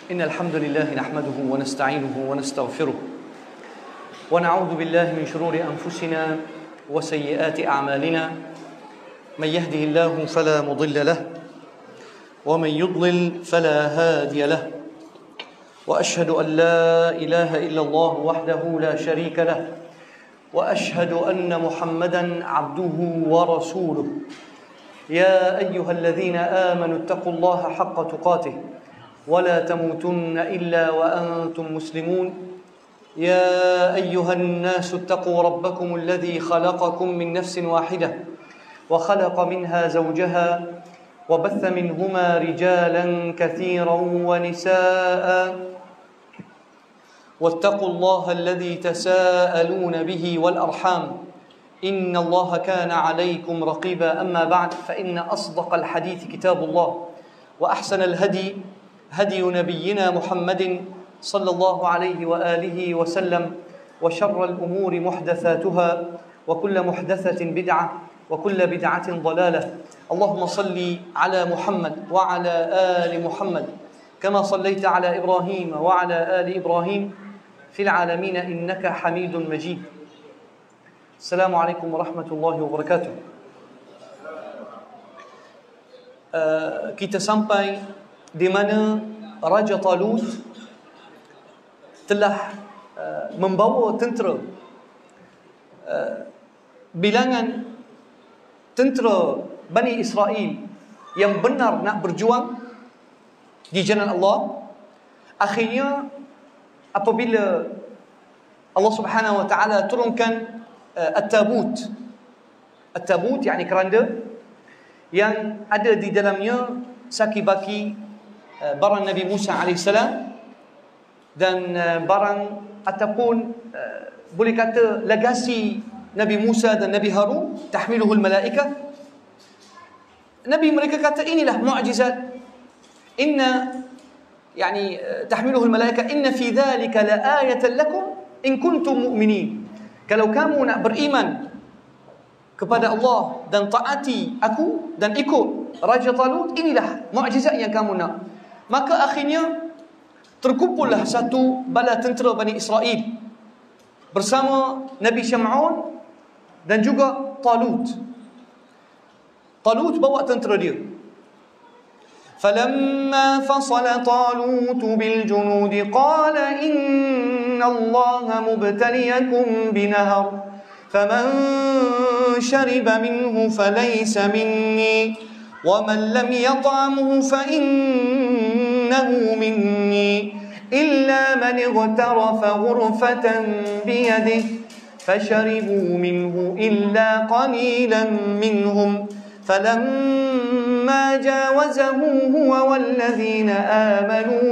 إن الحمد لله نحمده ونستعينه ونستغفره ونعوذ بالله من شرور أنفسنا وسيئات أعمالنا من يهده الله فلا مضل له ومن يضلل فلا هادي له وأشهد أن لا إله إلا الله وحده لا شريك له وأشهد أن محمدا عبده ورسوله يا أيها الذين آمنوا اتقوا الله حق تقاته ولا تموتن إلا وأنتم مسلمون يا أيها الناس اتقوا ربكم الذي خلقكم من نفس واحدة وخلق منها زوجها وبث منهما رجالا كثيرا ونساء واتقوا الله الذي تساءلون به والأرحام إن الله كان عليكم رقيبا أما بعد فإن أصدق الحديث كتاب الله وأحسن الهدي هدي نبينا محمد صلى الله عليه وآله وسلم وشر الأمور محدثاتها وكل محدثة بدعة وكل بدعة ضلالة اللهم صل على محمد وعلى آل محمد كما صليت على إبراهيم وعلى آل إبراهيم في العالمين إنك حميد مجيد السلام عليكم ورحمة الله وبركاته. Kita sampai di mana Raja Talut telah membawa tentera, bilangan tentera Bani Israel yang benar nak berjuang di jalan Allah. Akhirnya apabila Allah Subhanahu wa taala turunkan At-Tabut, At-Tabut yakni keranda yang ada di dalamnya saki-baki barang Nabi Musa AS dan barang ataupun boleh kata legasi Nabi Musa dan Nabi Harun, tahmiluhul malaikah. Nabi mereka kata inilah mukjizat. Inna yani tahmiluhul malaikah inna fi dhalika la ayatan lakum in kuntum mu'minin. Kalau kamu nak beriman kepada Allah dan taati aku dan ikut Raja Talut, inilah mukjizat yang kamu nak. Maka akhirnya terkumpullah satu bala tentera Bani Israel bersama Nabi Syam'un dan juga Talut. Talut bawa tentera dia. فَلَمَّا فَصَلَ طَالُوتُ بِالْجُنُودِ قَالَ إِنَّ اللَّهَ مُبْتَلِيَكُمْ بِنَهَرٍ فَمَنْ شَرِبَ مِنْهُ فَلَيْسَ مِنِّي وَمَنْ لَمْ يَطْعَمْهُ فَإِنَّهُ مِنِّي إِلَّا مَنِ اغْتَرَفَ غُرْفَةً بِيَدِهِ فَشَرِبُوا مِنْهُ إِلَّا قَلِيلًا مِنْهُمْ فَلَمَّا جَاوَزَهُ هُوَ وَالَّذِينَ آمَنُوا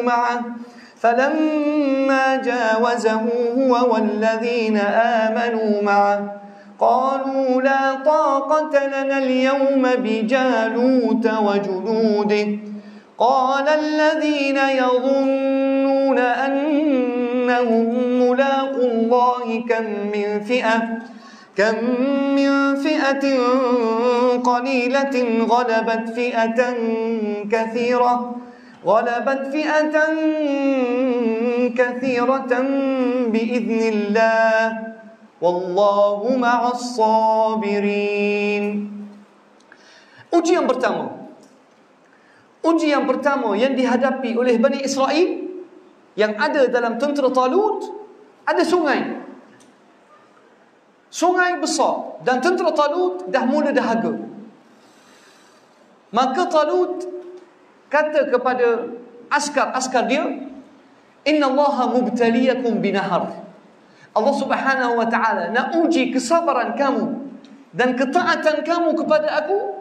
مَعَهُ قالوا لا طاقة لنا اليوم بجالوت وجنوده قال الذين يظنون أنهم ملاقو الله كم من فئة قليلة غلبت فئة كثيرة بإذن الله Wallahu ma'as sabirin. Ujian pertama yang dihadapi oleh Bani Israel yang ada dalam tentera Talut, ada sungai. Sungai besar dan tentera Talut dah mula dahaga. Maka Talut kata kepada askar dia, "Inna Allaha mubtaliyakum binahar." Allah Subhanahu wa taala nak uji kesabaran kamu dan ketaatan kamu kepada aku.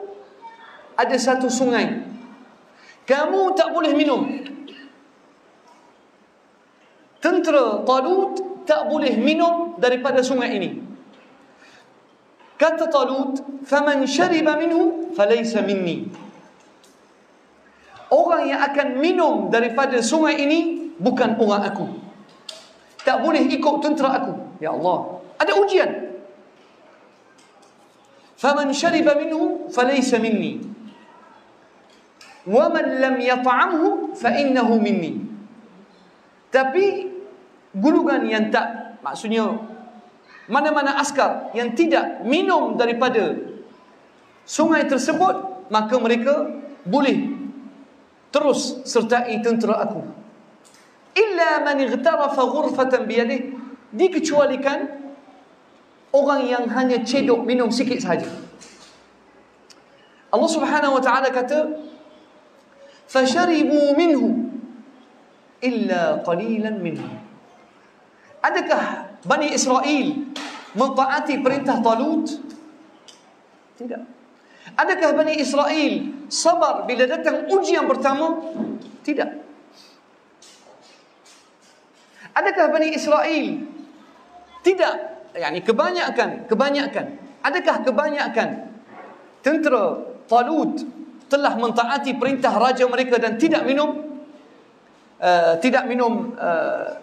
Ada satu sungai, kamu tak boleh minum. Tentera Talut tak boleh minum daripada sungai ini. Kata Talut, "Faman syariba minhu falaysa minni." Orang yang akan minum daripada sungai ini bukan orang aku. Tak boleh ikut tentera aku. Ya Allah, ada ujian. Faman syariba minhu falaysa minni wa man lam yat'amhu fa innahu minni. Tapi gulungan yang tak, maksudnya mana-mana askar yang tidak minum daripada sungai tersebut, maka mereka boleh terus sertai tentera aku. Illa man ightarafa ghurfatan biyadih, dikecualikan orang yang hanya cedok minum sikit sahaja. Allah Subhanahu wa taala kata, "Fasharibu minhu illa qalilan minhum." Adakah Bani Israel mentaati perintah Talut? Tidak. Adakah Bani Israel sabar bila datang ujian pertama? Tidak. Adakah Bani Israel tidak, kebanyakan, adakah kebanyakan tentera Talut telah mentaati perintah raja mereka dan tidak minum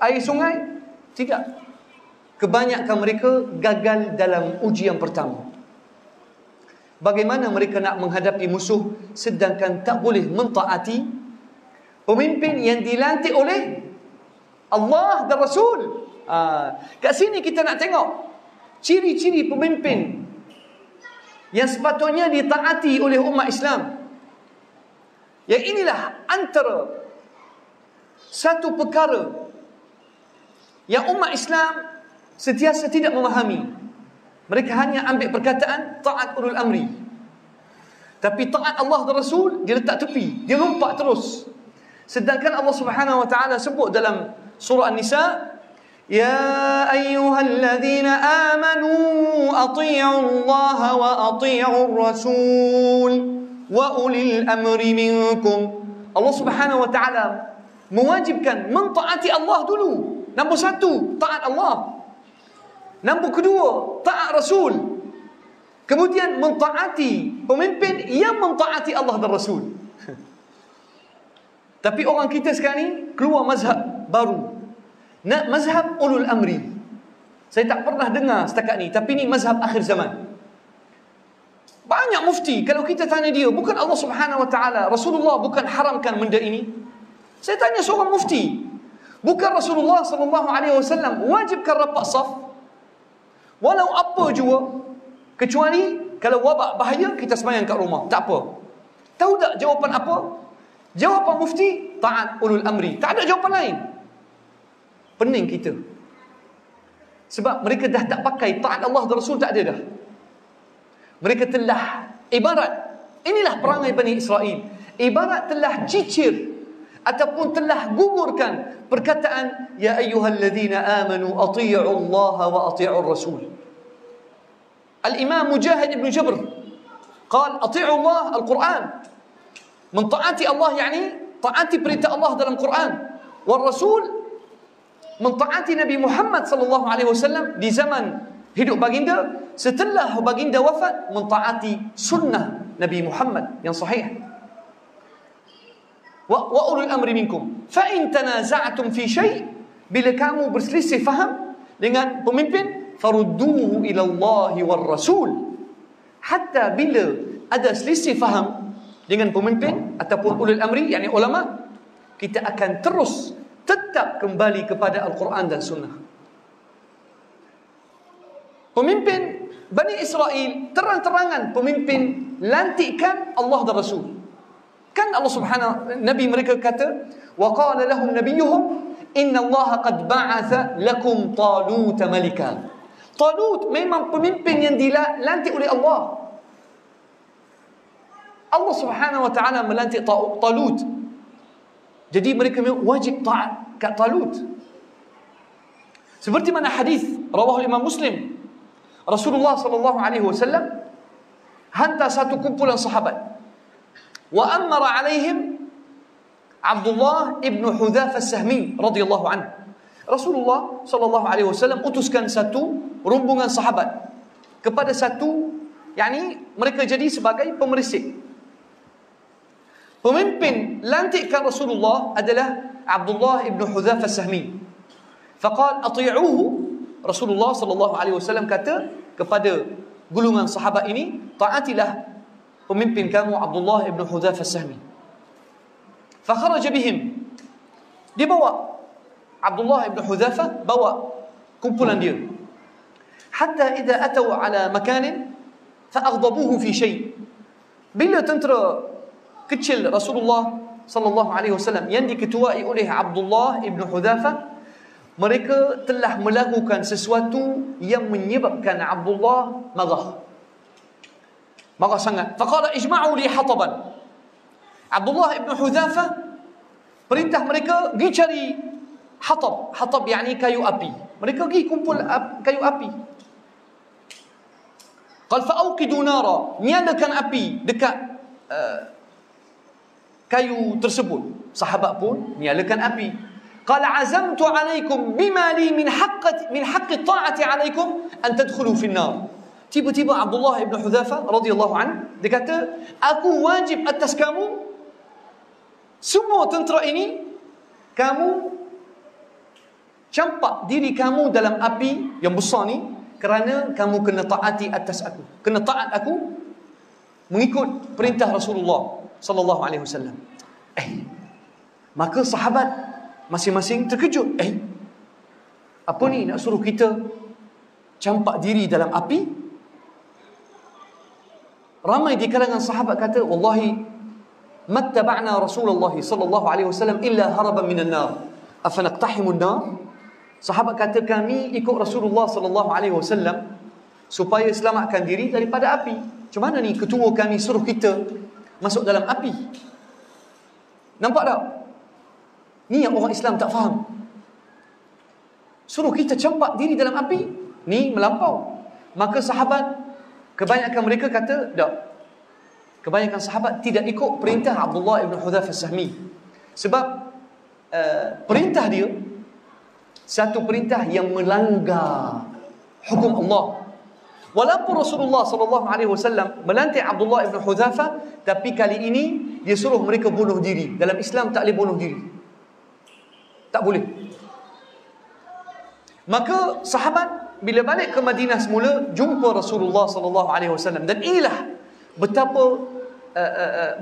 air sungai? Tidak. Kebanyakan mereka gagal dalam ujian pertama. Bagaimana mereka nak menghadapi musuh sedangkan tak boleh mentaati pemimpin yang dilantik oleh Allah dan Rasul? Kat sini kita nak tengok ciri-ciri pemimpin yang sepatutnya ditaati oleh umat Islam. Yang inilah antara satu perkara yang umat Islam sentiasa tidak memahami. Mereka hanya ambil perkataan taat ulul amri, tapi taat Allah dan Rasul dia letak tepi, dia lompat terus. Sedangkan Allah Subhanahu wa taala sebut dalam surah An-Nisa, ya ayyuhalladzina amanu athi'u Allah wa athi'u Rasul wa ulil amri minkum. Allah Subhanahu wa taala mewajibkan mentaati Allah dulu. Nombor satu, taat Allah. Nombor kedua, taat Rasul. Kemudian mentaati pemimpin yang mentaati Allah dan Rasul. Tapi orang kita sekarang ni keluar mazhab baru, nak mazhab ulul amri. Saya tak pernah dengar setakat ni, tapi ni mazhab akhir zaman. Banyak mufti, kalau kita tanya dia, bukan Allah Subhanahu wa taala, Rasulullah bukan haramkan benda ini? Saya tanya seorang mufti, bukan Rasulullah sallallahu alaihi wasallam wajibkan rapat saf walau apa jua, kecuali kalau wabak bahaya kita sembahyang kat rumah, tak apa. Tahu tak jawapan apa? Jawapan mufti, taat ulul amri. Tak ada jawapan lain. Pening kita. Sebab mereka dah tak pakai taat Allah dan Rasul, tak ada dah. Mereka telah ibarat, inilah perangai Bani Israel, ibarat telah cicir ataupun telah gugurkan perkataan ya ayyuhalladzina amanu athi'u Allah wa athi'u Rasul. Al-Imam Mujahid ibn Jabr قال athi'u Allah Al-Quran, mentaati Allah yakni taati perintah Allah dalam Quran, wal Rasul mentaati Nabi Muhammad sallallahu alaihi wasallam di zaman hidup baginda, setelah baginda wafat mentaati sunnah Nabi Muhammad yang sahih. Wa ulul amri minkum fa in tanaza'tum fi syai', bila kamu berselisih faham dengan pemimpin, farudduhu ila Allah war Rasul. Hatta bila ada selisih faham dengan pemimpin ataupun ulul amri yakni ulama, kita akan terus tetap kembali kepada Al-Quran dan Sunnah. Pemimpin Bani Israel terang-terangan pemimpin lantikan Allah dan Rasul. Kan Allah Subhanahu, Nabi mereka kata, wa qala lahum nabiyuhum inna Allah qad ba'atha lakum Talut malika. Talut memang pemimpin yang dilantik oleh Allah. Allah Subhanahu wa taala melantik Talut. Jadi mereka wajib taat kat Talut. Seperti mana hadis rawahu Imam Muslim, Rasulullah sallallahu alaihi wasallam hantar satu kumpulan sahabat. Wa amara alaihim Abdullah ibn Hudhafah As-Sahmi radhiyallahu anhu. Rasulullah sallallahu alaihi wasallam utuskan satu rombongan sahabat kepada satu, yakni mereka jadi sebagai pemerisik. Pemimpin lantikan Rasulullah adalah Abdullah ibn Hudhafah As-Sahmi. Faqal ati'uhu. Rasulullah sallallahu alaihi wasallam kata kepada gulungan sahabat ini, taatilah pemimpin kamu Abdullah ibn Hudhafah As-Sahmi. Fakharaja bihim. Dia bawa Abdullah ibn Hudzafah bawa kumpulan dia. Hatta idza atau ala makanin fa'aghdabuhu fi syai'. Bila tentera kecil Rasulullah sallallahu alaihi wasallam yang diketuai oleh Abdullah ibn Hudzafah, mereka telah melakukan sesuatu yang menyebabkan Abdullah marah. Marah sangat. Faqala ijma'u li hataban. Abdullah ibn Hudzafah perintah mereka pergi cari hatab. Hatab yakni kayu api. Mereka pergi kumpul kayu api. Qal fa'auqidu nara, nyalakan api dekat kayu tersebut. Sahabat pun nyalakan api. Qala azamtu alaikum bima li min haqqi ta'ati alaikum an tadkhulu fi an-nar. Tiba-tiba Abdullah ibn Hudzafah radhiyallahu an, dia kata, aku wajib atas kamu, semua tentera ini, kamu campak diri kamu dalam api yang besar ni, kerana kamu kena taati atas aku, kena taat aku, mengikut perintah Rasulullah sallallahu alaihi wasallam. Maka sahabat masing-masing terkejut. Apa ni nak suruh kita campak diri dalam api? Ramai di kalangan sahabat kata, wallahi mattaba'na Rasulullah sallallahu alaihi wasallam illa haraban minan nar afanaqtahimun nar. Sahabat kata, kami ikut Rasulullah sallallahu alaihi wasallam supaya selamatkan diri daripada api. Macam mana ni ketua kami suruh kita masuk dalam api? Nampak tak? Ni yang orang Islam tak faham. Suruh kita campak diri dalam api, ni melampau. Maka sahabat, kebanyakan mereka kata, tak. Kebanyakan sahabat tidak ikut perintah Abdullah ibn Hudzafah Sahmi. Sebab perintah dia satu perintah yang melanggar hukum Allah. Walaupun Rasulullah sallallahu alaihi wasallam melantik Abdullah ibn Hudzafah, tapi kali ini dia suruh mereka bunuh diri. Dalam Islam tak boleh bunuh diri. Tak boleh. Maka sahabat bila balik ke Madinah semula, jumpa Rasulullah sallallahu alaihi wasallam, dan inilah betapa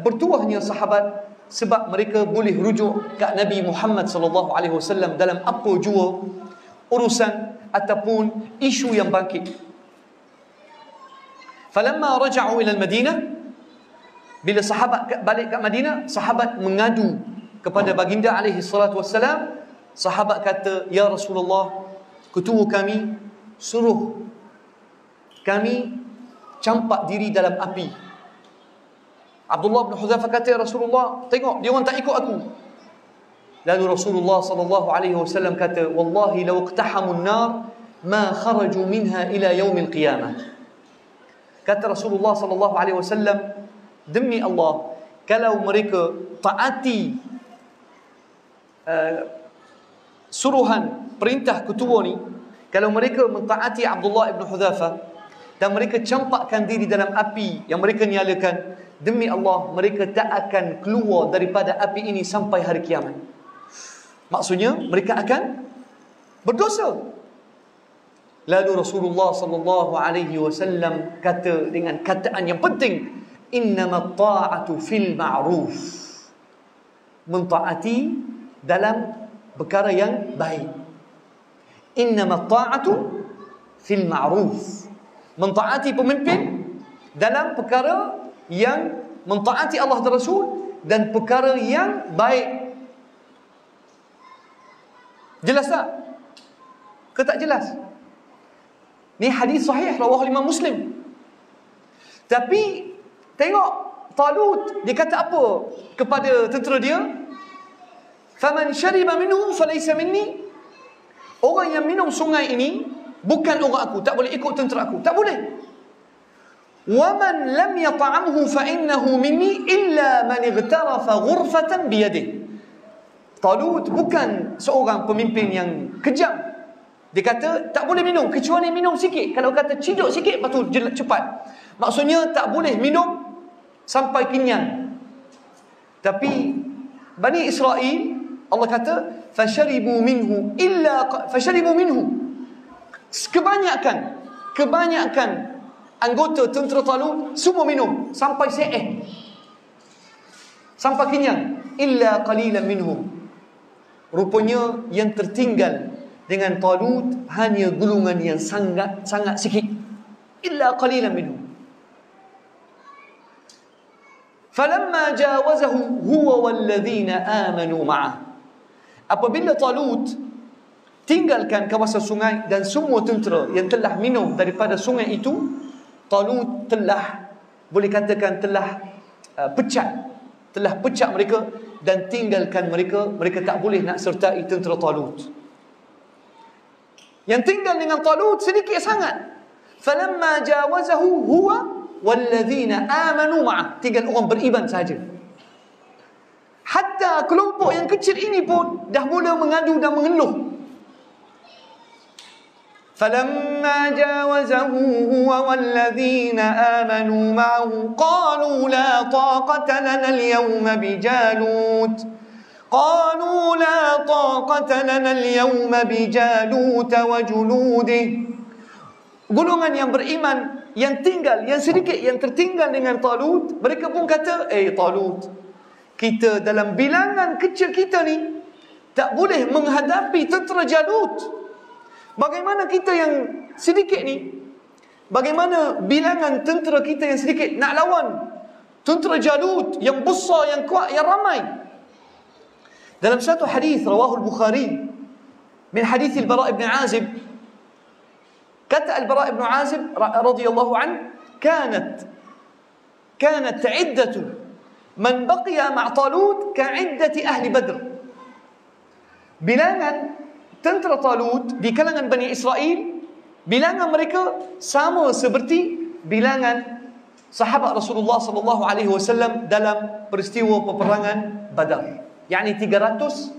bertuahnya sahabat, sebab mereka boleh rujuk ke Nabi Muhammad sallallahu alaihi wasallam dalam apa jua urusan ataupun isu yang bangkit. Falamma raja'u ila al-Madinah, bila sahabat balik ke Madinah, sahabat mengadu kepada baginda alaihi salatu wassalam. Sahabat kata, ya Rasulullah, ketua kami suruh kami campak diri dalam api. Abdullah bin Hudzafah kata, ya Rasulullah, tengok dia orang tak ikut aku. Lalu Rasulullah sallallahu alaihi wasallam kata, wallahi law iqtahamun nar ma kharaju minha ila yaumil qiyamah. Kata Rasulullah sallallahu alaihi wasallam, demi Allah, kalau mereka taati suruhan perintah ketua ni, kalau mereka mentaati Abdullah ibn Hudzafah dan mereka campakkan diri dalam api yang mereka nyalakan, demi Allah mereka tak akan keluar daripada api ini sampai hari kiamat. Maksudnya mereka akan berdosa. Lalu Rasulullah sallallahu alaihi wasallam kata dengan kataan yang penting, innamat ta'atu fil ma'ruf. Mentaati dalam perkara yang baik. Innamat ta'atu fil ma'ruf. Mentaati pemimpin dalam perkara yang mentaati Allah dan Rasul dan perkara yang baik. Jelas tak? Ke tak jelas? Ni hadis sahih rawahu Imam Muslim. Tapi tengok Talut dia kata apa kepada tentera dia? Faman syariba minhu falaysa minni. Orang yang minum sungai ini bukan orang aku, tak boleh ikut tentera aku, tak boleh. Waman lam yata'amhu fa innahu minni illa man ightarafa ghurfatan biyadihi. Talut bukan seorang pemimpin yang kejam. Dia kata tak boleh minum kecuali minum sikit. Kalau kata ciduk sikit, lepas tu cepat. Maksudnya tak boleh minum sampai kenyang. Tapi Bani Israel, Allah kata fasharibu minhu. Kebanyakan anggota tentera Talut semua minum sampai sampai kenyang. Illa qalilan minhum. rupanya yang tertinggal dengan Talut hanya golongan yang sangat sikit. Illa qalilan minhum. Falamma jawazahu huwa walladzina amanu ma'ah. Apabila Talut tinggalkan kawasan sungai dan semua tentera yang telah minum daripada sungai itu, Talut telah, boleh katakan telah pecat mereka dan tinggalkan mereka tak boleh nak sertai tentera Talut. Yang tinggal dengan Talut sedikit sangat. Falamma jawazahu huwa walladzina amanu ma'ah, tinggal orang beriman saja. Hatta kelompok yang kecil ini pun dah mula mengadu dan mengeluh. فَلَمَّا جَاوَزَهُ هُوَ وَالَّذِينَ آمَنُوا مَعَهُ قَالُوا لَا طَاقَةَ لَنَا الْيَوْمَ بِجَالُوتَ وَجُنُودِهِ. Golongan yang beriman, yang tinggal, yang sedikit, yang tertinggal dengan Talut, mereka pun kata, Talut, kita dalam bilangan kecil kita ni tak boleh menghadapi tentera Jalut. Bagaimana kita yang sedikit ni, bagaimana bilangan tentera kita yang sedikit nak lawan tentera Jalut yang besar, yang kuat, yang ramai. Dalam satu hadis rawahu al-Bukhari min hadis al-Bara' ibn Azib, kata al-Bara' ibn Azib radhiyallahu an, kanat iddatu man baqiya ma' Talut ka'iddati ahli Badr. Bilangan tentera Talut di kalangan Bani Israel, bilangan mereka sama seperti bilangan sahabat Rasulullah sallallahu alaihi wasallam dalam peristiwa peperangan Badar, yakni 313.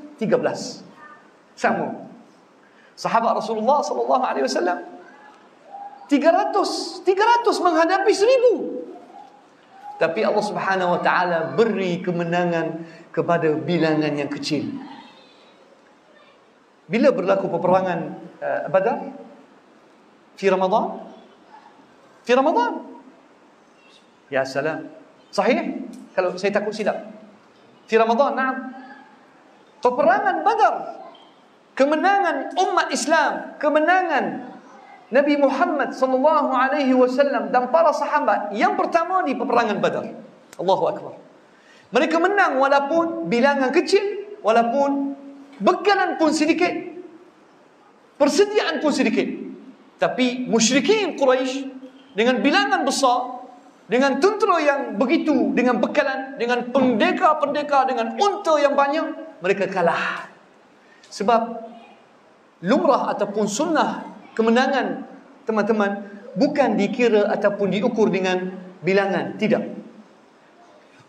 Sama. Sahabat Rasulullah sallallahu alaihi wasallam 300 menghadapi 1000. Tapi Allah Subhanahu wa taala beri kemenangan kepada bilangan yang kecil. Bila berlaku peperangan Badar? Fi Ramadan? Fi Ramadan. Ya salam. Sahih? Kalau saya takut silap. Fi Ramadan, na'am. Peperangan Badar. Kemenangan umat Islam, kemenangan Nabi Muhammad sallallahu alaihi wasallam dan para sahabat yang pertama di peperangan Badar. Allahu akbar. Mereka menang walaupun bilangan kecil, walaupun bekalan pun sedikit, persediaan pun sedikit. Tapi musyrikin Quraisy dengan bilangan besar, dengan tentera yang begitu, dengan bekalan, dengan pendekar-pendekar, dengan unta yang banyak, mereka kalah. Sebab lumrah ataupun sunnah kemenangan, teman-teman, bukan dikira ataupun diukur dengan bilangan. Tidak.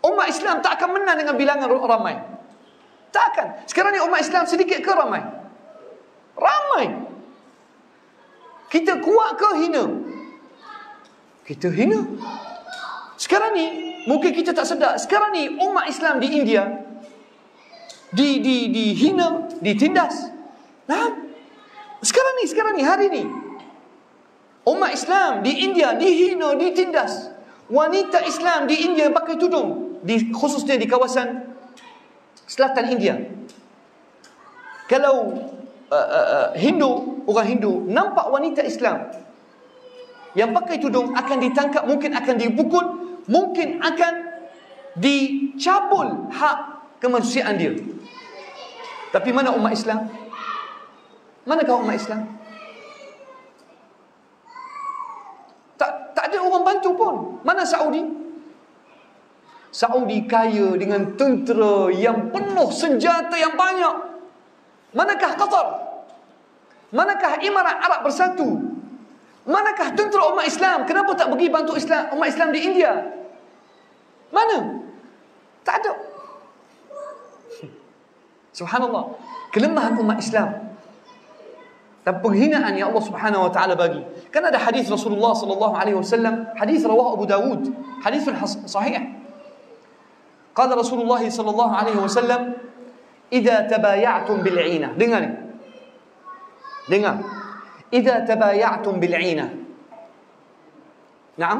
Umat Islam tak akan menang dengan bilangan ramai. Tak akan. Sekarang ni umat Islam sedikit ke ramai? Ramai. Kita kuat ke hina? Kita hina. Sekarang ni mungkin kita tak sedar. Sekarang ni umat Islam di India dihina, ditindas. Nah, sekarang ni hari ni umat Islam di India dihina, ditindas. Wanita Islam di India pakai tudung, khususnya di kawasan selatan India. Kalau orang Hindu nampak wanita Islam yang pakai tudung, akan ditangkap, mungkin akan dipukul, mungkin akan dicabul hak kemanusiaan dia. Tapi mana umat Islam? Manakah umat Islam? Tak ada orang bantu pun. Mana Saudi? Saudi kaya dengan tentera yang penuh senjata yang banyak. Manakah Qatar? Manakah Emirat Arab Bersatu? Manakah tentera umat Islam? Kenapa tak pergi bantu umat Islam di India? Mana? Tak ada. Subhanallah. Kelemahan umat Islam dan penghinaan yang Allah Subhanahu wa taala bagi. Kan ada hadis Rasulullah sallallahu alaihi wasallam, hadis rawah Abu Dawud, hadis sahih. Qala Rasulullah sallallahu alaihi wasallam, "Idza tabaya'tum bil 'inah." Dengar ni. Dengar. "Idza tabaya'tum bil 'inah." Naam?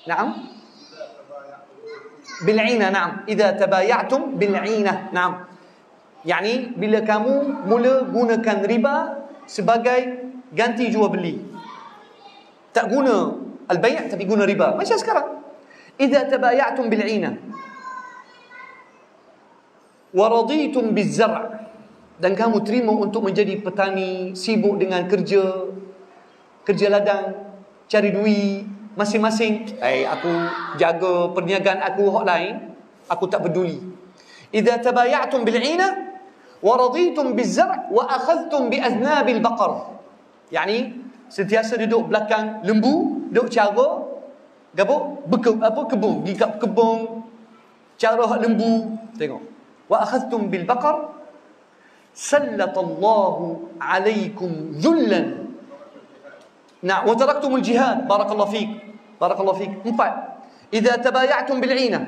Naam? Bil 'inah, naam. "Idza tabaya'tum bil 'inah." Naam. Yani bila kamu mula gunakan riba sebagai ganti jual beli, tak guna al-bay' tapi guna riba. Macam sekarang, idza tabayatum bil 'ina wa raditum biz zar', dan kamu terima untuk menjadi petani, sibuk dengan kerja ladang, cari duit masing-masing. Aku jaga perniagaan aku, hak lain aku tak peduli. Idza tabayatum bil 'ina wa raditum biz zar' wa akhadhtum bi aznabil baqar. Yani sentiasa duduk belakang lembu, duduk cara gabuk kebun, pergi kat kebun cara hak lembu. Tengok, wa akhadhtum bil baqar sallatallahu alaikum dhullan. Nah, wa taraktumul jihad. Barakallahu fik. Barakallahu fik. 4. Idza tabayatum bil 'ina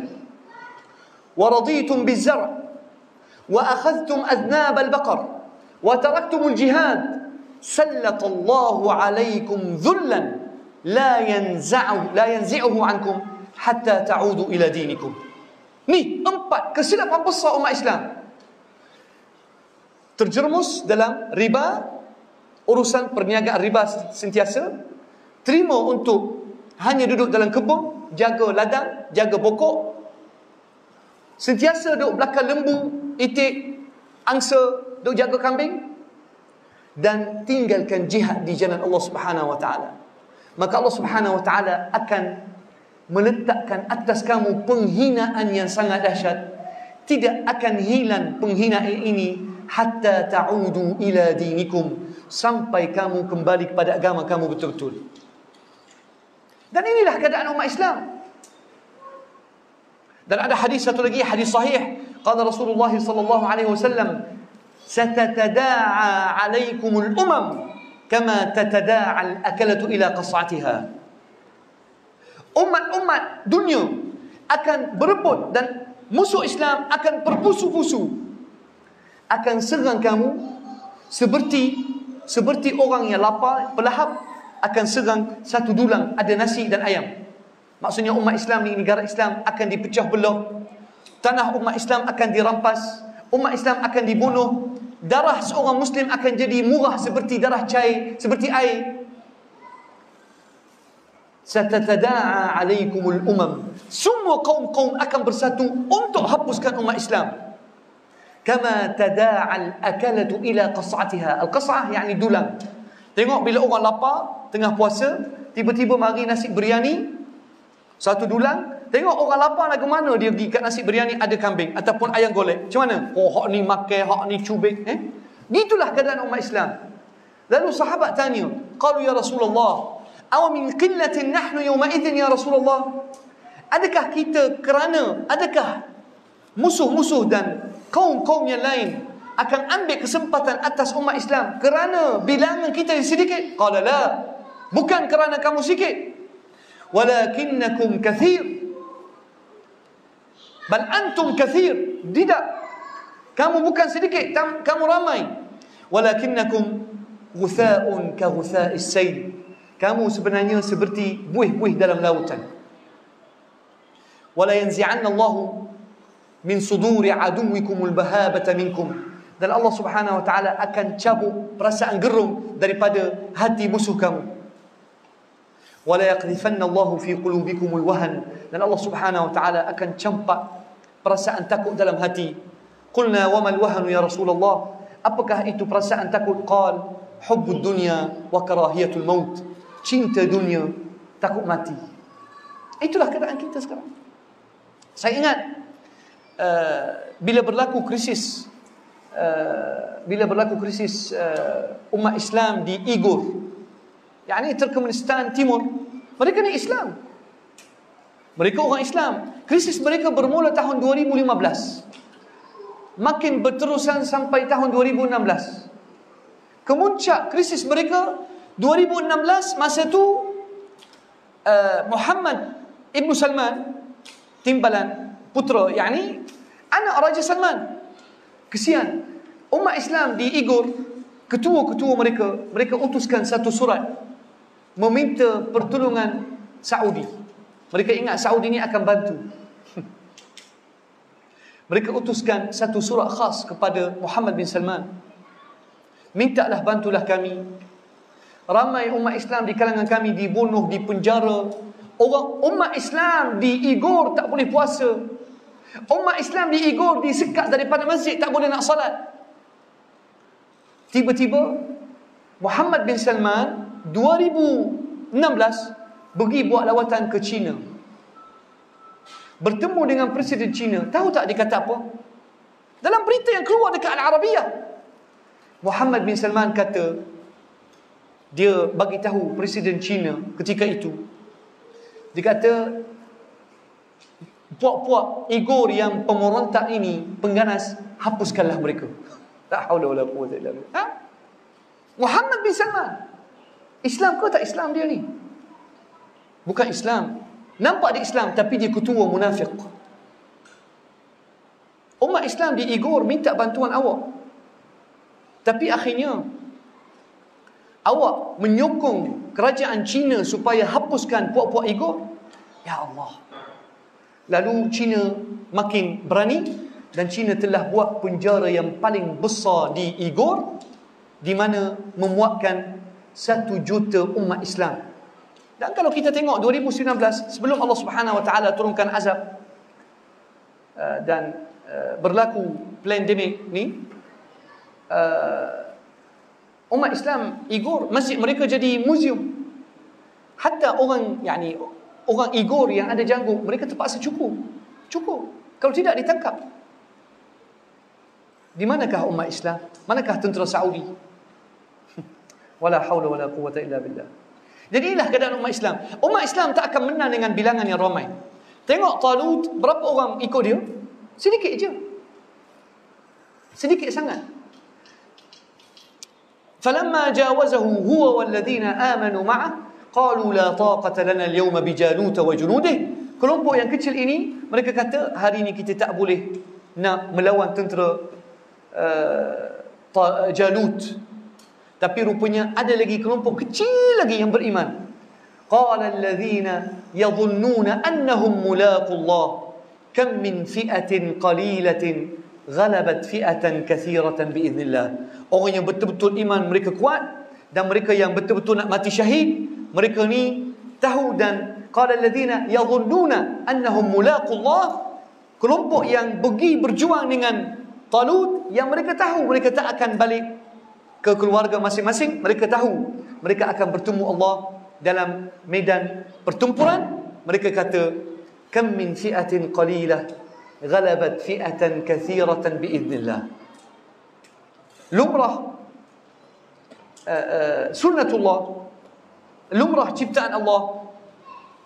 wa raditum biz zar' wa akhadhtum adnab al baqar wa taraktumul jihad sallatallahu alaikum dhullan la yanzi'uhu ankum hatta ta'udu ila dinikum. Ni 4 kesilapan besar umat Islam. Terjerumus dalam riba, urusan perniagaan riba sentiasa, terima untuk hanya duduk dalam kebun, jaga ladang, jaga pokok, sentiasa duduk belakang lembu, itik, angsa, duduk jaga kambing, dan tinggalkan jihad di jalan Allah Subhanahu wa taala. Maka Allah Subhanahu wa taala akan meletakkan atas kamu penghinaan yang sangat dahsyat. Tidak akan hilang penghinaan ini hatta ta'udu ila dinikum, sampai kamu kembali kepada agama kamu betul-betul. Dan inilah keadaan umat Islam. Dan ada hadis satu lagi, hadis sahih, qala Rasulullah sallallahu alaihi wasallam, satatada'a 'alaikumul umam kama tatada'a al-akalatu ila qas'atiha. Umat-umat dunia akan berebut dan musuh Islam akan berpusu-pusu, akan serang kamu seperti orang yang lapar, pelahap akan serang satu dulang ada nasi dan ayam. Maksudnya umat Islam ni, negara Islam akan dipecah belah, tanah umat Islam akan dirampas, umat Islam akan dibunuh, darah seorang Muslim akan jadi murah seperti darah cair, seperti air. Satatada'a alaikumul umam, semua kaum-kaum akan bersatu untuk hapuskan umat Islam. Kama tada'al akalatu ila qas'atiha. Al-qas'ah yakni dulang. Tengok bila orang lapar tengah puasa, tiba-tiba mari nasi biryani satu dulang. Tengok orang lapar lagu mana dia pergi kat nasi biryani ada kambing ataupun ayam golek. Macam mana? Oh, hak ni makan, hak ni cubit. Gitulah keadaan umat Islam. Lalu sahabat tanya, qalu ya Rasulullah, aw min qillatin nahnu yawma idzin ya Rasulullah? Adakah musuh-musuh dan kaum-kaum yang lain akan ambil kesempatan atas umat Islam kerana bilangan kita yang sedikit? Qala la, bukan kerana kamu sedikit, walakinnakum kathir, bal antum kathir. Tidak, kamu bukan sedikit, kamu ramai. Walakinnakum ghutha'un ka ghutha'is sayl, kamu sebenarnya seperti buih-buih dalam lautan. Wala yanzi'anna Allahu min suduri aduwikumul bahabata minkum, dan Allah Subhanahu wa taala akan cabut perasaan gerung daripada hati musuh kamu. Wala yaqdhifanna Allahu fi qulubikumul wahan, dan Allah Subhanahu wa taala akan campak perasaan takut dalam hati. Qulna wa mal wahanu ya Rasulullah, apakah itu perasaan takut? Qal hubbud dunya wa karahiyatul maut, cinta dunia, takut mati. Itulah keadaan kita sekarang. Saya ingat bila berlaku krisis umat Islam di Uyghur, yakni Turkmenistan Timur, mereka ni Islam, mereka orang Islam. Krisis mereka bermula tahun 2015, makin berterusan sampai tahun 2016. Kemuncak krisis mereka 2016, masa tu Muhammad Ibn Salman, timbalan putra, yakni anak Raja Salman. Kesian umat Islam di Uyghur, ketua-ketua mereka utuskan satu surat meminta pertolongan Saudi. Mereka ingat Saudi ni akan bantu. mereka utuskan satu surat khas kepada Muhammad bin Salman. Mintalah bantulah kami. Ramai umat Islam di kalangan kami dibunuh, dipenjara. Umat Islam diigor, tak boleh puasa. Umat Islam diigor, disekat daripada masjid, tak boleh nak salat. Tiba-tiba Muhammad bin Salman 2016 pergi buat lawatan ke China, bertemu dengan Presiden China. Tahu tak dia kata apa? Dalam berita yang keluar dekat Al-Arabiyah, Muhammad bin Salman kata, dia bagi tahu Presiden China ketika itu, dia kata, puak-puak Igor yang pemberontak ini, pengganas, hapuskanlah mereka. La haula wala quwwata illa billah. Muhammad bin Salman, Islam ke tak Islam dia ni? Bukan Islam. Nampak dia Islam, tapi dia ketua munafik. Umat Islam di Igor minta bantuan awak, tapi akhirnya awak menyokong kerajaan China supaya hapuskan puak-puak Igor. Ya Allah. Lalu China makin berani, dan China telah buat penjara yang paling besar di Igor, di mana memuatkan 1 juta umat Islam. Dan kalau kita tengok 2019, sebelum Allah Subhanahu Wa Taala turunkan azab dan berlaku pandemik ni, umat Islam Igor, masjid mereka jadi muzium. Hatta orang Igor yang ada janggut, mereka terpaksa cukur. Kalau tidak ditangkap. Di manakah umat Islam? Manakah tentera Saudi? Wala haula wala quwwata illa billah. Jadi inilah keadaan umat Islam. Umat Islam tak akan menang dengan bilangan yang ramai. Tengok Talut, berapa orang ikut dia? Sedikit je. Sedikit sangat. Falamma jawazahu huwa walladhina amanu ma'ah qalu la taqata lana al-yawma bi Jalut wa junudihi. Kelompok yang kecil ini, mereka kata, hari ini kita tak boleh nak melawan tentera Jalut. Tapi rupanya ada lagi kelompok kecil lagi yang beriman. Qala alladhina yadhunnuna annahum mulaqullah kam min fi'atin qalilatin ghalabat fi'atan kathiratan biiznillah. Orang yang betul-betul iman mereka kuat, dan mereka yang betul-betul nak mati syahid, mereka ni tahu. Dan qala alladhina yadhunnuna annahum mulaqullah, kelompok yang pergi berjuang dengan Talut, yang mereka tahu mereka tak akan balik ke keluarga masing-masing. Mereka tahu mereka akan bertemu Allah dalam medan pertempuran. Mereka kata, kam min fi'atin qalilah ghalabat fi'atan kathiratan biiznillah. Lumrah sunnatullah, lumrah ciptaan Allah.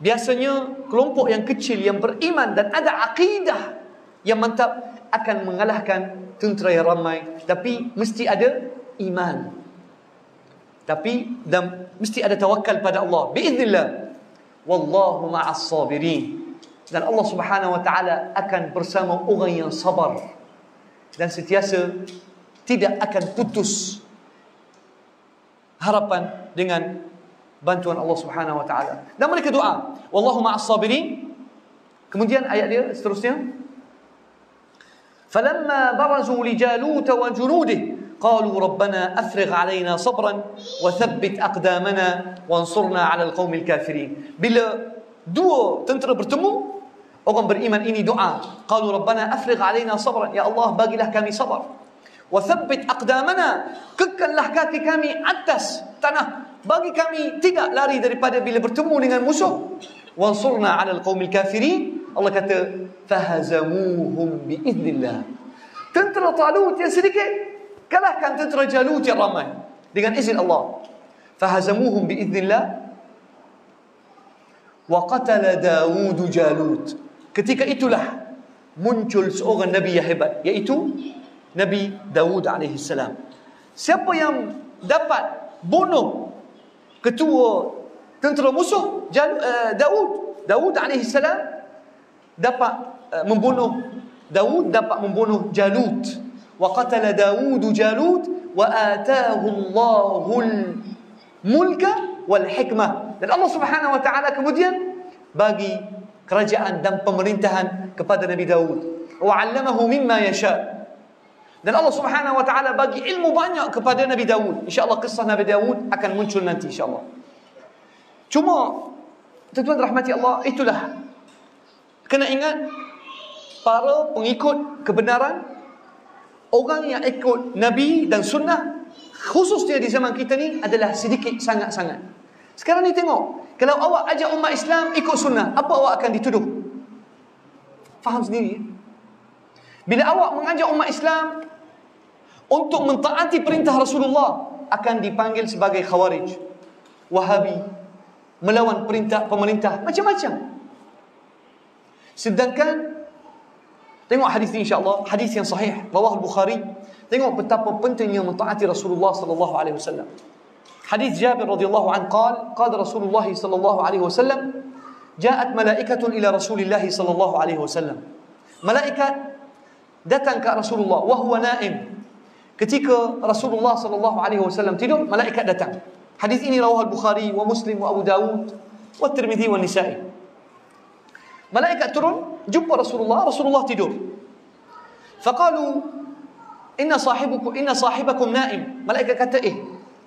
Biasanya kelompok yang kecil yang beriman dan ada akidah yang mantap akan mengalahkan tentera yang ramai. Tapi mesti ada iman, dan mesti ada tawakal pada Allah. Biiznillah, wallahu ma'as sabirin. Dan Allah Subhanahu Wa Taala akan bersama orang yang sabar dan sentiasa tidak akan putus harapan dengan bantuan Allah Subhanahu Wa Taala. Dan mereka doa, wallahu ma'as sabirin. Kemudian ayat dia seterusnya, فَلَمَّا بَرَزُوا لِجَالُوتَ وَجُنُودِهِ قَالُوا رَبَّنَا أَفْرِغْ عَلَيْنَا صَبْرًا وَثَبِّتْ أَقْدَامَنَا وَانْصُرْنَا عَلَى الْقَوْمِ الْكَافِرِينَ. Bila dua tentera bertemu, orang beriman ini doa, قَالُوا رَبَّنَا أَفْرِغْ عَلَيْنَا صَبْرًا, ya Allah bagilah kami sabar. وَثَبِّتْ أَقْدَامَنَا, kekallah kaki kami atas tanah, bagi kami tidak lari daripada bila bertemu dengan musuh. وَانْصُرْنَا عَلَى الْقَوْمِ الْكَافِرِينَ. Allah kata, fahazamuhum biiznillah. Tentera Talut yang sedikit kalahkan tentera Jalut yang ramai dengan izin Allah. Fahazamuhum biiznillah. Wa qatala Daud Jalut. Ketika itulah muncul seorang nabi yang hebat, iaitu Nabi Daud alaihi salam. Siapa yang dapat bunuh ketua tentera musuh? Daud alaihi salam dapat membunuh Jalut. Wa qatala Daud Jalut wa ataahu Allahul mulka wal hikmah. Dan Allah Subhanahu Wa Taala kemudian bagi kerajaan dan pemerintahan kepada Nabi Daud. wa 'allamahu mimma yasha. Dan Allah Subhanahu wa taala bagi ilmu banyak kepada Nabi Daud. Insya-Allah kisah Nabi Daud akan muncul nanti insya-Allah. Cuma tuan-tuan rahmati Allah, itulah kena ingat para pengikut kebenaran, orang yang ikut Nabi dan sunnah, khususnya di zaman kita ni adalah sedikit sangat-sangat. Sekarang ni tengok, kalau awak ajak umat Islam ikut sunnah, apa awak akan dituduh? Faham sendiri. Bila awak mengajak umat Islam untuk mentaati perintah Rasulullah, akan dipanggil sebagai Khawarij, Wahabi, melawan perintah pemerintah, macam-macam. Sedangkan tengok hadis ini insya-Allah, hadis yang sahih riwayat Bukhari. Tengok betapa pentingnya mentaati Rasulullah sallallahu alaihi wasallam. Hadis Jabir radhiyallahu anhu qala Rasulullah sallallahu alaihi wasallam, ja'at malaikatun ila Rasulillah sallallahu alaihi wasallam. Malaikat datang ke Rasulullah wa huwa naim. Ketika Rasulullah sallallahu alaihi wasallam tidur, malaikat datang. Hadis ini riwayat Bukhari wa Muslim wa Abu Dawud wa Tirmizi wa Nisa'i. Malaikat turun, jumpa Rasulullah, Rasulullah tidur. Faqalu inna sahibakum naim. Malaikat kata,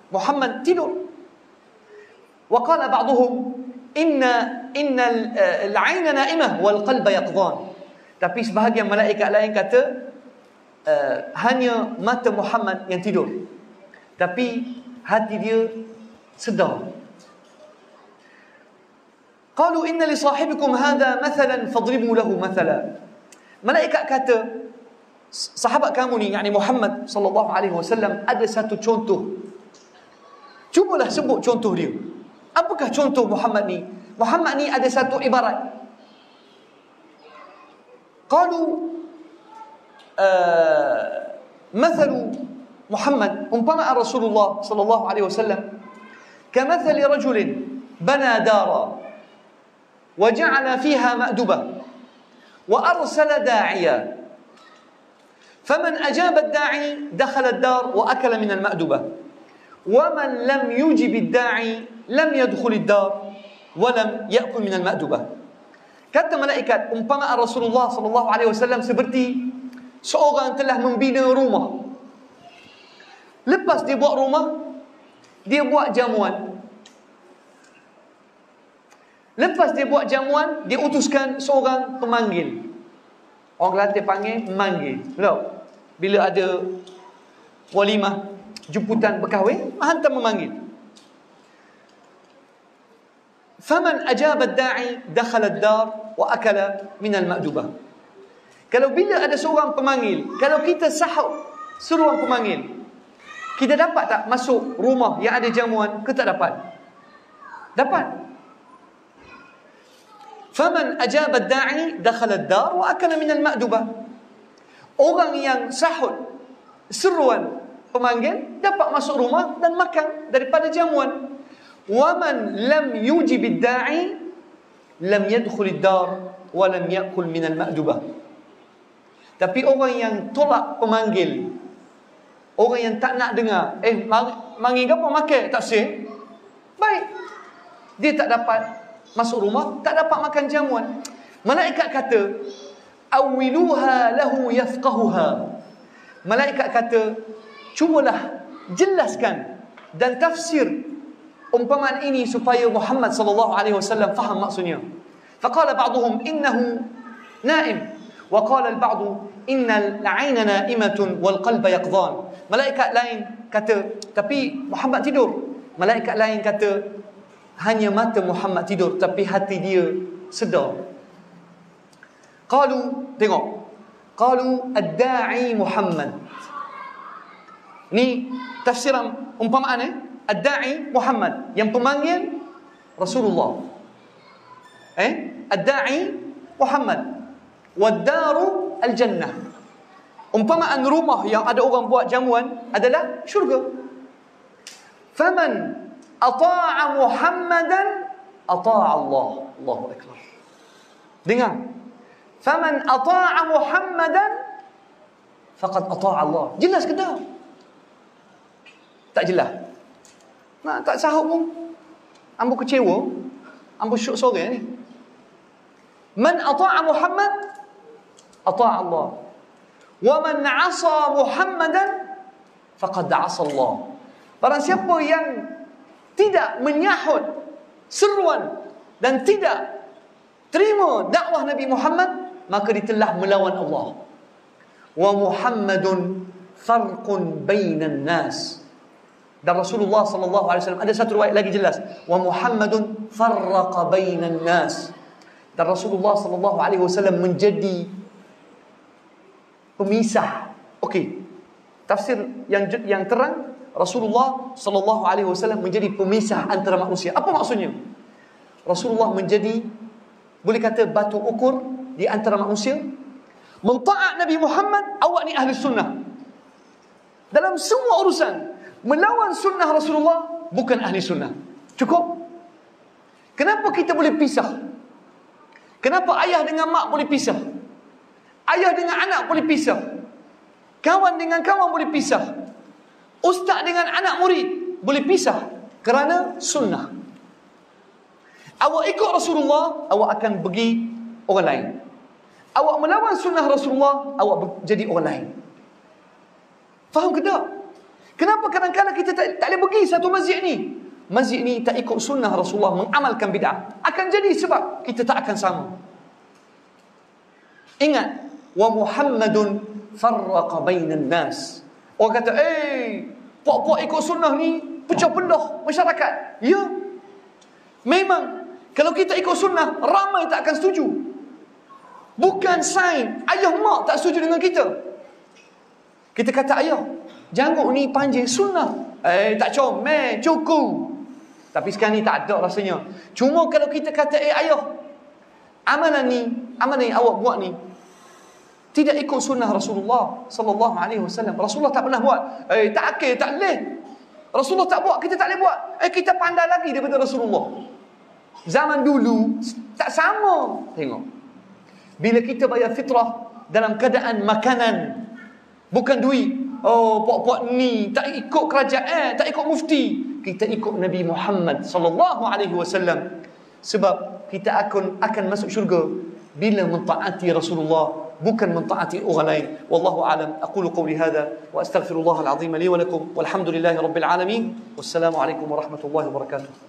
Muhammad tidur. Wa qala ba'dhum inna al-'ayna na'imah wal qalba yaqdhan. Tapi sebahagian malaikat lain kata hanya mata Muhammad yang tidur, tapi hati dia sedar. Qalu inna li sahibikum hadha mathalan fadribu lahu mathala. Malaikat kata, sahabat kamu ni, yakni Muhammad sallallahu alaihi wasallam, ada satu contoh. Cubalah sebut contoh dia. Apakah contoh Muhammad ni? Muhammad ni ada satu ibarat. Qalu mathalu Muhammad, umpamaan Rasulullah sallallahu alaihi wasallam, kamathali rajulin bana dara wa ja'ala fiha ma'duba wa arsala da'iya faman ajaba ad-da'i dakhala ad-dar wa akala min al-ma'duba wa man lam yujib ad-da'i lam yadkhul ad-dar wa lam ya'kul min al-ma'duba. Kata malaikat, umpamaan Rasulullah sallallahu alaihi wasallam seperti seorang telah membina rumah. Lepas dia buat rumah, dia buat jamuan. Lepas dia buat jamuan, dia utuskan seorang pemanggil. Orang Kelantan panggil memanggil. Tahu? Bila ada walimah, jemputan berkahwin, hantar memanggil. Faman ajaba ad-da'i dakhala ad-dar wa akala min al-ma'dubah. Kalau bila ada seorang pemanggil, kalau kita sahut suruh orang pemanggil, kita dapat tak masuk rumah yang ada jamuan ke tak dapat? Dapat. Faman ajaba ad-da'i dakhala ad-dar wa akala min al-ma'dubah. Orang yang sahut seruan pemanggil dapat masuk rumah dan makan daripada jamuan. Wa man lam yujib ad-da'i lam yadkhul ad-dar wa lam ya'kul min al-ma'dubah. Tapi orang yang tolak pemanggil, orang yang tak nak dengar, manggil ke apa makan tak sih? Baik, dia tak dapat masuk rumah, tak dapat makan jamuan. Malaikat kata, awiluha lahu yafqahuha. Malaikat kata, cubalah jelaskan dan tafsir umpamaan ini supaya Muhammad sallallahu alaihi wasallam faham maksudnya. Faqala ba'dhum innahu naim wa qala al-ba'd innal 'ayna na'imatun wal qalba yaqdhan. Malaikat lain kata, tapi Muhammad tidur. Malaikat lain kata, hanya mata Muhammad tidur tapi hati dia sedar. Qalu, tengok, qalu ad-da'i Muhammad. Ni tafsiran umpamaan ad-da'i Muhammad, yang pemanggil Rasulullah. Ad-da'i Muhammad wad-daru al-jannah. Umpamaan rumah yang ada orang buat jamuan adalah syurga. Faman ata'a Muhammadan ata'a Allah. Allahu akbar. Dengar. Faman ata'a Muhammadan faqad ata'a Allah. Jelas ke tak? Tak jelas. Nak tak sahut pun ambo kecewa, ambo syok sore ni. Man ata'a Muhammad ata'a Allah. Wa man 'asa Muhammadan faqad 'asa Allah. Barang siapa yang tidak menyahut seruan dan tidak terima dakwah Nabi Muhammad, maka dia telah melawan Allah. Wa Muhammadun farqun bainan nas. Dan Rasulullah sallallahu alaihi wasallam ada satu riwayat lagi jelas, wa Muhammadun farraqa bainan nas. Dan Rasulullah sallallahu alaihi wasallam menjadi pemisah. Okey. Tafsir yang terang, Rasulullah sallallahu alaihi wasallam menjadi pemisah antara manusia. Apa maksudnya? Rasulullah menjadi, boleh kata, batu ukur di antara manusia. Mentaat Nabi Muhammad, awak ni ahli sunnah. Dalam semua urusan, melawan sunnah Rasulullah, bukan ahli sunnah. Cukup? Kenapa kita boleh pisah? Kenapa ayah dengan mak boleh pisah? Ayah dengan anak boleh pisah? Kawan dengan kawan boleh pisah? Ustaz dengan anak murid boleh pisah? Kerana sunnah. Awak ikut Rasulullah, awak akan pergi orang lain. Awak melawan sunnah Rasulullah, awak jadi orang lain. Faham ke tak? Kenapa kadang-kadang kita tak boleh pergi satu masjid ni? Masjid ni tak ikut sunnah Rasulullah, mengamalkan bid'ah. Akan jadi sebab kita tak akan sama. Ingat, wa Muhammadun farraqa bainan nas. Orang kata, puak-puak ikut sunnah ni pecah belah masyarakat. Ya, memang kalau kita ikut sunnah, ramai tak akan setuju. Bukan sain ayah mak tak setuju dengan kita. Kita kata, ayah, janggut ni panjang sunnah. Tak comel, cukup. Tapi sekarang ni tak ada rasanya. Cuma kalau kita kata, ayah, amalan ni awak buat ni tidak ikut sunnah Rasulullah sallallahu alaihi wasallam. Rasulullah tak pernah buat. Tak boleh. Rasulullah tak buat, kita tak boleh buat. Kita pandai lagi daripada Rasulullah. Zaman dulu tak sama. Tengok. Bila kita bayar fitrah dalam keadaan makanan, bukan duit. Puak-puak ni tak ikut kerajaan, tak ikut mufti. Kita ikut Nabi Muhammad sallallahu alaihi wasallam. Sebab kita akan masuk syurga bila mentaati Rasulullah, bukan mentaati orang lain. Wallahu a'lam. Aqulu qawli hadha wa astaghfirullah al-azim li wa lakum walhamdulillahi rabbil alamin. Wassalamu alaikum warahmatullahi wabarakatuh.